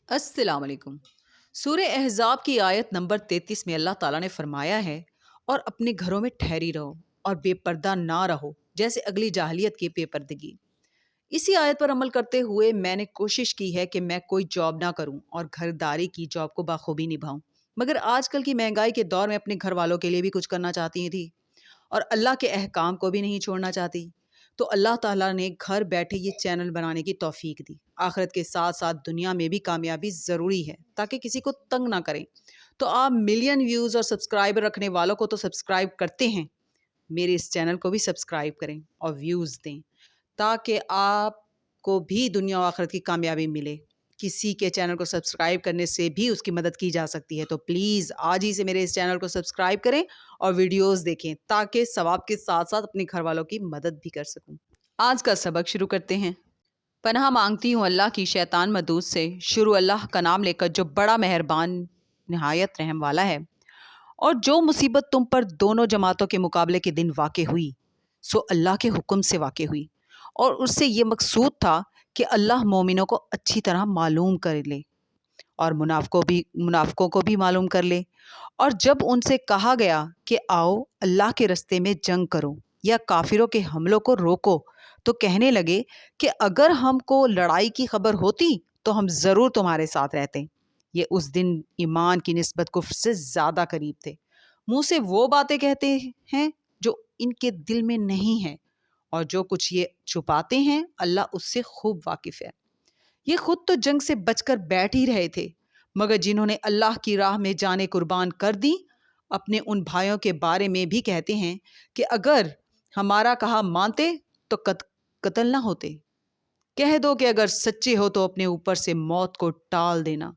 अस्सलाम वालेकुम। सूरह अहज़ाब की आयत नंबर 33 में अल्लाह ताला ने फरमाया है, और अपने घरों में ठहरी रहो और बेपर्दा ना रहो जैसे अगली जाहिलियत की बेपर्दगी। इसी आयत पर अमल करते हुए मैंने कोशिश की है कि मैं कोई जॉब ना करूं और घरदारी की जॉब को बाखूबी निभाऊं। मगर आजकल की महंगाई के दौर में अपने घर वालों के लिए भी कुछ करना चाहती थी और अल्लाह के अहकाम को भी नहीं छोड़ना चाहती। तो अल्लाह ताला ने घर बैठे ये चैनल बनाने की तौफीक दी। आखिरत के साथ साथ दुनिया में भी कामयाबी ज़रूरी है ताकि किसी को तंग ना करें। तो आप मिलियन व्यूज़ और सब्सक्राइबर रखने वालों को तो सब्सक्राइब करते हैं, मेरे इस चैनल को भी सब्सक्राइब करें और व्यूज़ दें, ताकि आपको भी दुनिया और आखिरत की कामयाबी मिले। किसी के चैनल को सब्सक्राइब करने से भी उसकी मदद की जा सकती है। तो प्लीज़ आज ही से मेरे इस चैनल को सब्सक्राइब करें और वीडियोस देखें, ताकि सवाब के साथ साथ अपने घर वालों की मदद भी कर सकूं। आज का सबक शुरू करते हैं। पनाह मांगती हूँ अल्लाह की शैतान मदूद से। शुरू अल्लाह का नाम लेकर जो बड़ा मेहरबान नहायत रहम वाला है। और जो मुसीबत तुम पर दोनों जमातों के मुकाबले के दिन वाक़ हुई, सो अल्लाह के हुक्म से वाक़ हुई, और उससे ये मकसूद था कि अल्लाह मोमिनों को अच्छी तरह मालूम कर ले और मुनाफ़िकों को भी मालूम कर ले। और जब उनसे कहा गया कि आओ अल्लाह के रस्ते में जंग करो या काफिरों के हमलों को रोको, तो कहने लगे कि अगर हमको लड़ाई की खबर होती तो हम ज़रूर तुम्हारे साथ रहते। ये उस दिन ईमान की निस्बत कुफ्र से ज़्यादा करीब थे। मुंह से वो बातें कहते हैं जो इनके दिल में नहीं है, और जो कुछ ये छुपाते हैं अल्लाह उससे खूब वाकिफ़ है। ये खुद तो जंग से बचकर बैठ ही रहे थे, मगर जिन्होंने अल्लाह की राह में जाने कुर्बान कर दी, अपने उन भाइयों के बारे में भी कहते हैं कि अगर हमारा कहा मानते तो कत्ल ना होते। कह दो कि अगर सच्चे हो तो अपने ऊपर से मौत को टाल देना।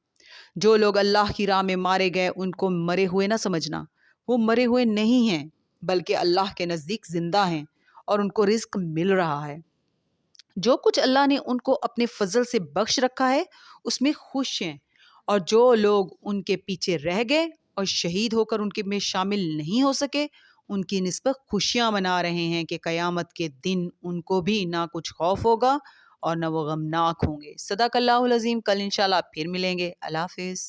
जो लोग अल्लाह की राह में मारे गए उनको मरे हुए ना समझना। वो मरे हुए नहीं हैं, बल्कि अल्लाह के नज़दीक जिंदा हैं और उनको रिस्क मिल रहा है। जो कुछ अल्लाह ने उनको अपने फजल से बख्श रखा है उसमें खुश हैं। और जो लोग उनके पीछे रह गए और शहीद होकर उनके में शामिल नहीं हो सके, उनकी निस्बत खुशियां मना रहे हैं कि क़यामत के दिन उनको भी ना कुछ खौफ होगा और ना वो गमनाक होंगे। सदाकल्लाहुल अज़ीम। कल इंशाल्लाह फिर मिलेंगे। अल्लाह हाफ़िज़।